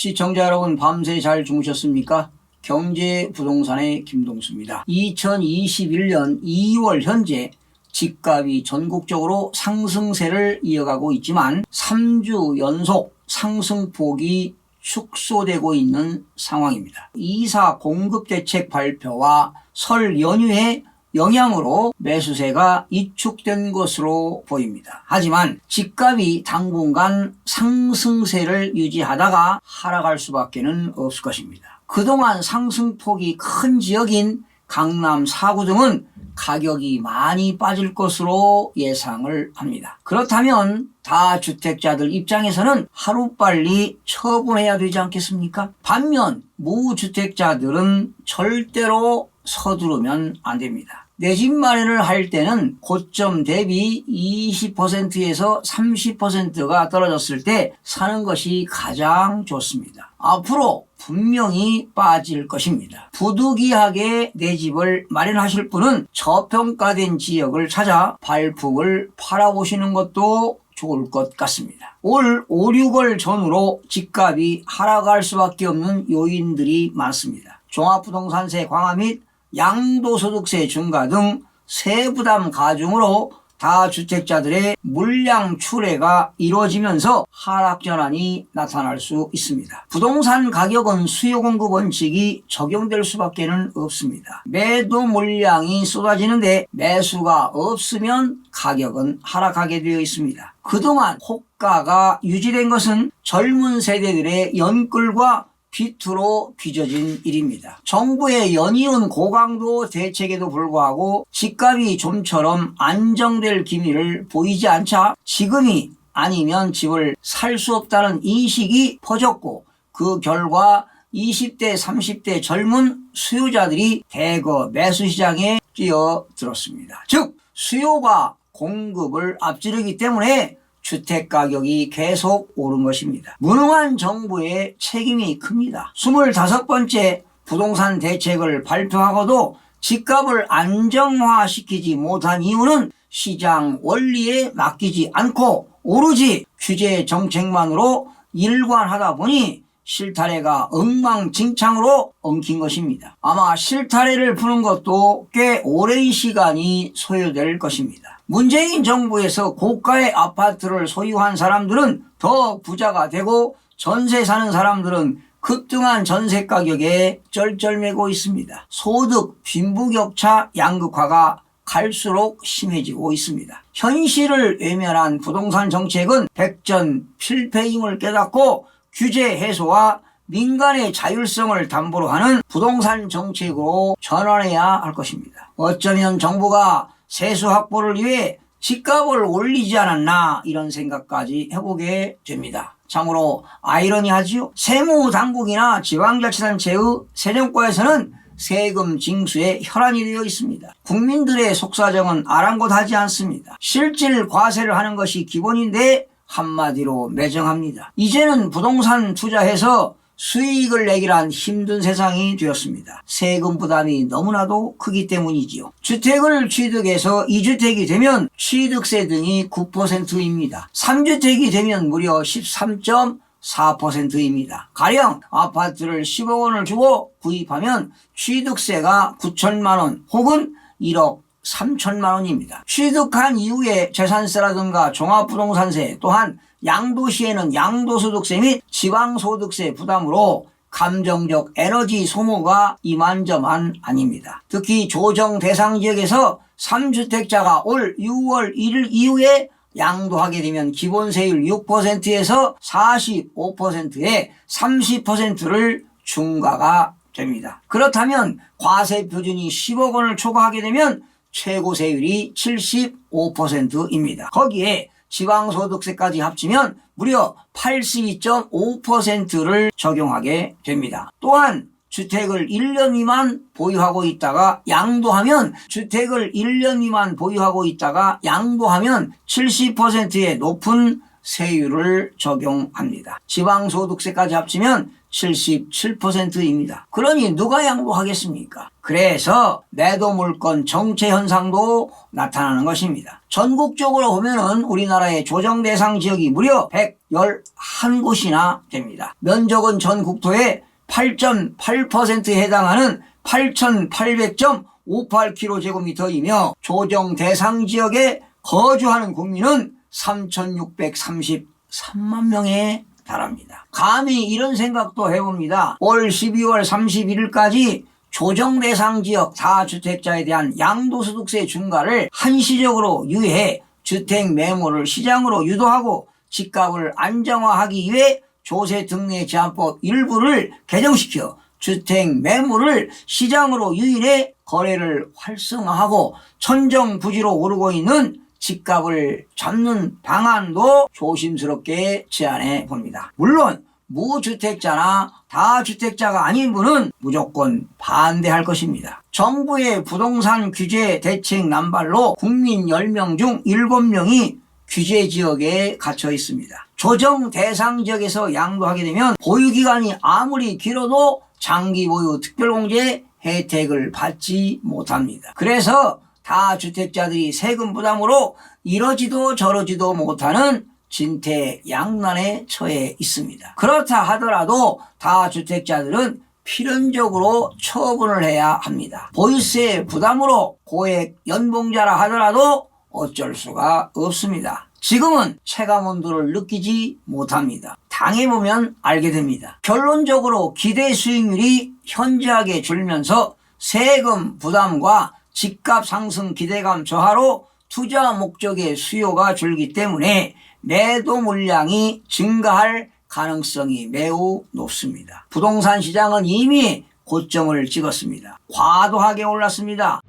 시청자 여러분, 밤새 잘 주무셨습니까? 경제부동산의 김동수입니다. 2021년 2월 현재 집값이 전국적으로 상승세를 이어가고 있지만 3주 연속 상승폭이 축소되고 있는 상황입니다. 2사 공급대책 발표와 설 연휴의 영향으로 매수세가 위축된 것으로 보입니다. 하지만 집값이 당분간 상승세를 유지하다가 하락할 수밖에 없을 것입니다. 그동안 상승폭이 큰 지역인 강남 4구 등은 가격이 많이 빠질 것으로 예상을 합니다. 그렇다면 다주택자들 입장에서는 하루빨리 처분해야 되지 않겠습니까? 반면 무주택자들은 절대로 서두르면 안 됩니다. 내 집 마련을 할 때는 고점 대비 20%에서 30%가 떨어졌을 때 사는 것이 가장 좋습니다. 앞으로 분명히 빠질 것입니다. 부득이하게 내 집을 마련하실 분은 저평가된 지역을 찾아 발품을 팔아보시는 것도 좋을 것 같습니다. 올 5, 6월 전후로 집값이 하락할 수밖에 없는 요인들이 많습니다. 종합부동산세 강화 및 양도소득세 증가 등 세부담 가중으로 다주택자들의 물량 출회가 이루어지면서 하락 전환이 나타날 수 있습니다. 부동산 가격은 수요 공급 원칙이 적용될 수밖에 없습니다. 매도 물량이 쏟아지는데 매수가 없으면 가격은 하락하게 되어 있습니다. 그동안 호가가 유지된 것은 젊은 세대들의 연끌과 비투로 빚어진 일입니다. 정부의 연이은 고강도 대책에도 불구하고 집값이 좀처럼 안정될 기미를 보이지 않자 지금이 아니면 집을 살 수 없다는 인식이 퍼졌고 그 결과 20대 30대 젊은 수요자들이 대거 매수시장에 뛰어들었습니다. 즉 수요가 공급을 앞지르기 때문에 주택가격이 계속 오른 것입니다. 무능한 정부의 책임이 큽니다. 25번째 부동산 대책을 발표하고도 집값을 안정화시키지 못한 이유는 시장 원리에 맡기지 않고 오로지 규제 정책만으로 일관하다 보니 실타래가 엉망진창으로 엉킨 것입니다. 아마 실타래를 푸는 것도 꽤 오랜 시간이 소요될 것입니다. 문재인 정부에서 고가의 아파트를 소유한 사람들은 더 부자가 되고 전세 사는 사람들은 급등한 전세 가격에 쩔쩔매고 있습니다. 소득 빈부격차 양극화가 갈수록 심해지고 있습니다. 현실을 외면한 부동산 정책은 백전필패임을 깨닫고 규제 해소와 민간의 자율성을 담보로 하는 부동산 정책으로 전환해야 할 것입니다. 어쩌면 정부가 세수 확보를 위해 집값을 올리지 않았나 이런 생각까지 해보게 됩니다. 참으로 아이러니하지요. 세무당국이나 지방자치단체의 세정과에서는 세금 징수에 혈안이 되어 있습니다. 국민들의 속사정은 아랑곳하지 않습니다. 실질 과세를 하는 것이 기본인데 한마디로 매정합니다. 이제는 부동산 투자해서 수익을 내기란 힘든 세상이 되었습니다. 세금 부담이 너무나도 크기 때문이지요. 주택을 취득해서 2주택이 되면 취득세 등이 9%입니다. 3주택이 되면 무려 13.4%입니다. 가령 아파트를 10억 원을 주고 구입하면 취득세가 9천만 원 혹은 1억 3천만 원입니다. 취득한 이후에 재산세라든가 종합부동산세 또한 양도시에는 양도소득세 및 지방소득세 부담으로 감정적 에너지 소모가 이만저만 아닙니다. 특히 조정 대상 지역에서 3주택자가 올 6월 1일 이후에 양도하게 되면 기본세율 6%에서 45%에 30%를 중과가 됩니다. 그렇다면 과세 표준이 10억 원을 초과하게 되면 최고 세율이 75%입니다. 거기에 지방소득세까지 합치면 무려 82.5%를 적용하게 됩니다. 또한 주택을 1년 미만 보유하고 있다가 양도하면 70%의 높은 세율을 적용합니다. 지방소득세까지 합치면 77%입니다. 그러니 누가 양도하겠습니까? 그래서 매도 물건 정체 현상도 나타나는 것입니다. 전국적으로 보면은 우리나라의 조정 대상 지역이 무려 111곳이나 됩니다. 면적은 전 국토의 8.8%에 해당하는 8,800.58km제곱미터이며 조정 대상 지역에 거주하는 국민은 3,633만 명에 달합니다. 감히 이런 생각도 해봅니다. 올 12월 31일까지 조정 대상 지역 다주택자에 대한 양도소득세 중과를 한시적으로 유예해 주택 매물을 시장으로 유도하고 집값을 안정화하기 위해 조세특례제한법 일부를 개정시켜 주택 매물을 시장으로 유인해 거래를 활성화하고 천정부지로 오르고 있는 집값을 잡는 방안도 조심스럽게 제안해 봅니다. 물론 무주택자나 다주택자가 아닌 분은 무조건 반대할 것입니다. 정부의 부동산 규제 대책 남발로 국민 10명 중 7명이 규제 지역에 갇혀 있습니다. 조정 대상 지역에서 양도하게 되면 보유기간이 아무리 길어도 장기 보유 특별공제 혜택을 받지 못합니다. 그래서 다주택자들이 세금 부담으로 이러지도 저러지도 못하는 진퇴양난에 처해 있습니다. 그렇다 하더라도 다주택자들은 필연적으로 처분을 해야 합니다. 보유세 부담으로 고액 연봉자라 하더라도 어쩔 수가 없습니다. 지금은 체감온도를 느끼지 못합니다. 당해보면 알게 됩니다. 결론적으로 기대 수익률이 현저하게 줄면서 세금 부담과 집값 상승 기대감 저하로 투자 목적의 수요가 줄기 때문에 매도 물량이 증가할 가능성이 매우 높습니다. 부동산 시장은 이미 고점을 찍었습니다. 과도하게 올랐습니다.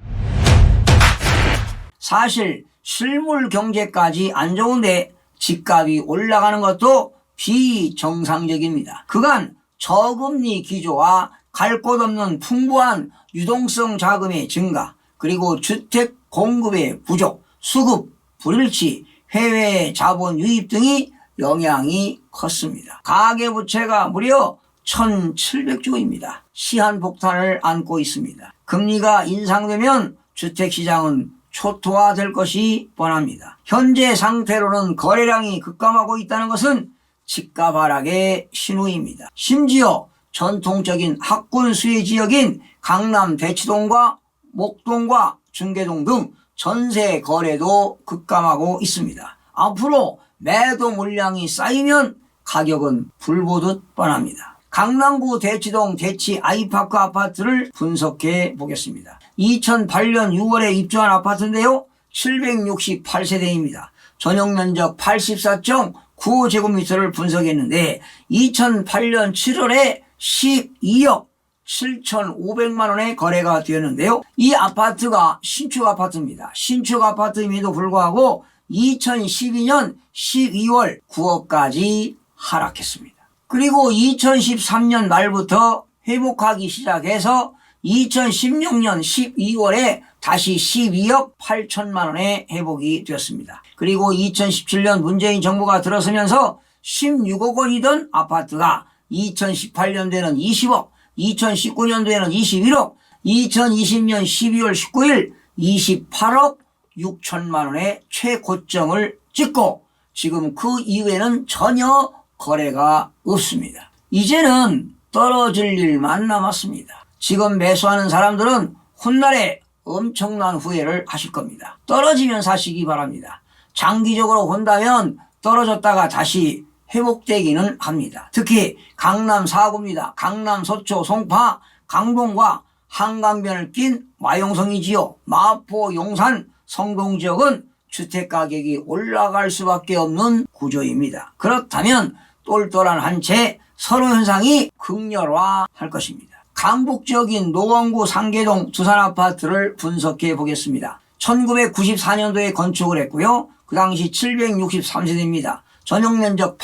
사실 실물 경제까지 안 좋은데 집값이 올라가는 것도 비정상적입니다. 그간 저금리 기조와 갈 곳 없는 풍부한 유동성 자금의 증가, 그리고 주택 공급의 부족, 수급 불일치, 해외 자본 유입 등이 영향이 컸습니다. 가계부채가 무려 1,700조입니다. 시한폭탄을 안고 있습니다. 금리가 인상되면 주택시장은 초토화될 것이 뻔합니다. 현재 상태로는 거래량이 급감하고 있다는 것은 집값 하락의 신호입니다. 심지어 전통적인 학군 수혜 지역인 강남 대치동과 목동과 중계동 등 전세 거래도 급감하고 있습니다. 앞으로 매도 물량이 쌓이면 가격은 불보듯 뻔합니다. 강남구 대치동 대치 아이파크 아파트를 분석해 보겠습니다. 2008년 6월에 입주한 아파트인데요. 768세대입니다. 전용면적 84.95제곱미터를 분석했는데 2008년 7월에 12억 7,500만 원에 거래가 되었는데요. 이 아파트가 신축 아파트입니다. 신축 아파트임에도 불구하고 2012년 12월 9억까지 하락했습니다. 그리고 2013년 말부터 회복하기 시작해서 2016년 12월에 다시 12억 8천만 원에 회복이 되었습니다. 그리고 2017년 문재인 정부가 들어서면서 16억 원이던 아파트가 2018년도에는 20억, 2019년도에는 21억, 2020년 12월 19일 28억 6천만 원의 최고점을 찍고 지금 그 이후에는 전혀 거래가 없습니다. 이제는 떨어질 일만 남았습니다. 지금 매수하는 사람들은 훗날에 엄청난 후회를 하실 겁니다. 떨어지면 사시기 바랍니다. 장기적으로 본다면 떨어졌다가 다시 회복되기는 합니다. 특히 강남 4구입니다. 강남, 서초, 송파, 강동과 한강변을 낀 마용성이지요. 마포, 용산, 성동 지역은 주택가격이 올라갈 수밖에 없는 구조입니다. 그렇다면 똘똘한 한 채 선호현상이 극렬화할 것입니다. 강북 지역인 노원구 상계동 두산아파트를 분석해 보겠습니다. 1994년도에 건축을 했고요. 그 당시 763세대입니다. 전용면적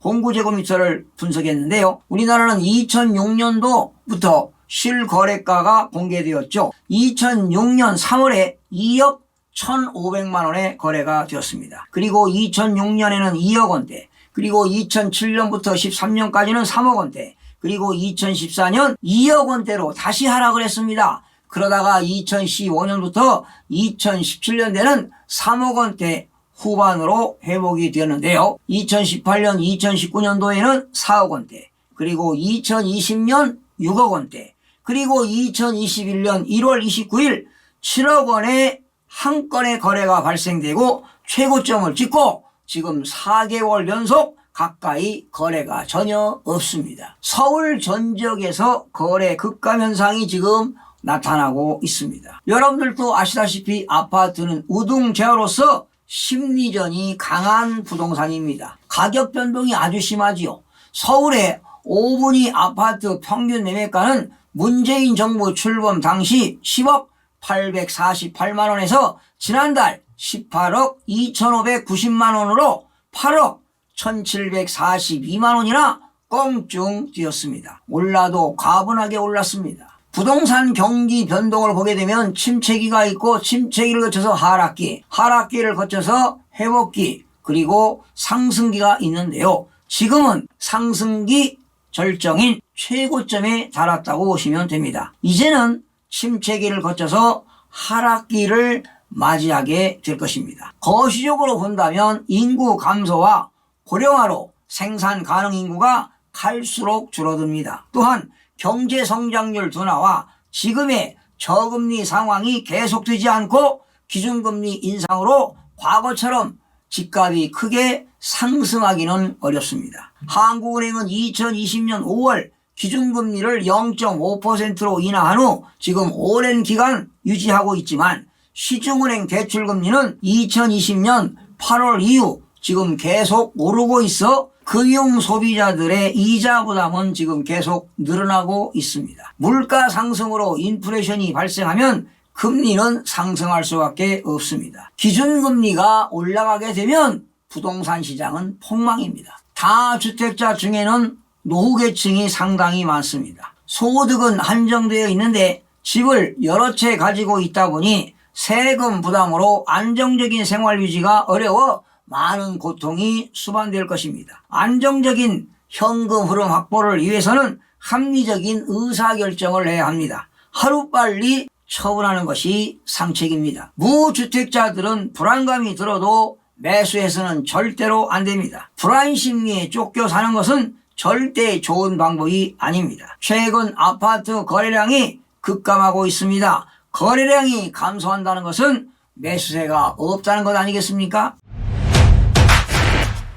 84.09제곱미터를 분석했는데요. 우리나라는 2006년도부터 실거래가가 공개되었죠. 2006년 3월에 2억 1,500만 원에 거래가 되었습니다. 그리고 2006년에는 2억 원대, 그리고 2007년부터 13년까지는 3억 원대, 그리고 2014년 2억 원대로 다시 하락을 했습니다. 그러다가 2015년부터 2017년대는 3억 원대 후반으로 회복이 되었는데요. 2018년, 2019년도에는 4억 원대, 그리고 2020년 6억 원대, 그리고 2021년 1월 29일 7억 원의 한 건의 거래가 발생되고 최고점을 찍고 지금 4개월 연속 가까이 거래가 전혀 없습니다. 서울 전 지역에서 거래 급감 현상이 지금 나타나고 있습니다. 여러분들도 아시다시피 아파트는 우등제어로서 심리전이 강한 부동산입니다. 가격 변동이 아주 심하지요. 서울의 5분위 아파트 평균 매매가는 문재인 정부 출범 당시 10억 848만 원에서 지난달 18억 2590만 원으로 8억 1742만 원이나 껑충 뛰었습니다. 올라도 과분하게 올랐습니다. 부동산 경기 변동을 보게 되면 침체기가 있고 침체기를 거쳐서 하락기, 하락기를 거쳐서 회복기, 그리고 상승기가 있는데요. 지금은 상승기 절정인 최고점에 달았다고 보시면 됩니다. 이제는 침체기를 거쳐서 하락기를 맞이하게 될 것입니다. 거시적으로 본다면 인구 감소와 고령화로 생산 가능 인구가 갈수록 줄어듭니다. 또한 경제 성장률 둔화와 지금의 저금리 상황이 계속되지 않고 기준금리 인상으로 과거처럼 집값이 크게 상승하기는 어렵습니다. 한국은행은 2020년 5월 기준금리를 0.5%로 인하한 후 지금 오랜 기간 유지하고 있지만 시중은행 대출금리는 2020년 8월 이후 지금 계속 오르고 있어 금융 소비자들의 이자 부담은 지금 계속 늘어나고 있습니다. 물가 상승으로 인플레이션이 발생하면 금리는 상승할 수밖에 없습니다. 기준금리가 올라가게 되면 부동산 시장은 폭망입니다. 다주택자 중에는 노후계층이 상당히 많습니다. 소득은 한정되어 있는데 집을 여러 채 가지고 있다 보니 세금 부담으로 안정적인 생활 유지가 어려워 많은 고통이 수반될 것입니다. 안정적인 현금 흐름 확보를 위해서는 합리적인 의사결정을 해야 합니다. 하루빨리 처분하는 것이 상책입니다. 무주택자들은 불안감이 들어도 매수해서는 절대로 안 됩니다. 불안 심리에 쫓겨 사는 것은 절대 좋은 방법이 아닙니다. 최근 아파트 거래량이 급감하고 있습니다. 거래량이 감소한다는 것은 매수세가 없다는 것 아니겠습니까?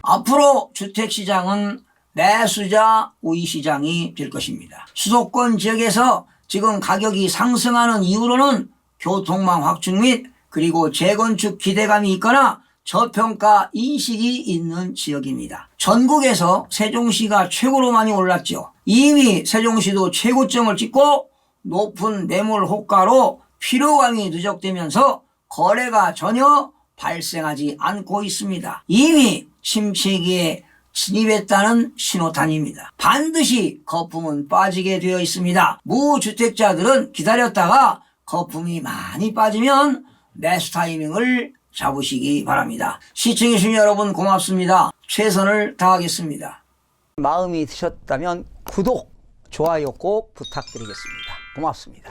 앞으로 주택시장은 매수자 우위시장이 될 것입니다. 수도권 지역에서 지금 가격이 상승하는 이유로는 교통망 확충 및 그리고 재건축 기대감이 있거나 저평가 인식이 있는 지역입니다. 전국에서 세종시가 최고로 많이 올랐죠. 이미 세종시도 최고점을 찍고 높은 매물 호가로 피로감이 누적되면서 거래가 전혀 발생하지 않고 있습니다. 이미 침체기에 진입했다는 신호탄입니다. 반드시 거품은 빠지게 되어 있습니다. 무주택자들은 기다렸다가 거품이 많이 빠지면 매수 타이밍을 잡으시기 바랍니다. 시청해주신 여러분 고맙습니다. 최선을 다하겠습니다. 마음이 드셨다면 구독, 좋아요 꼭 부탁드리겠습니다. 고맙습니다.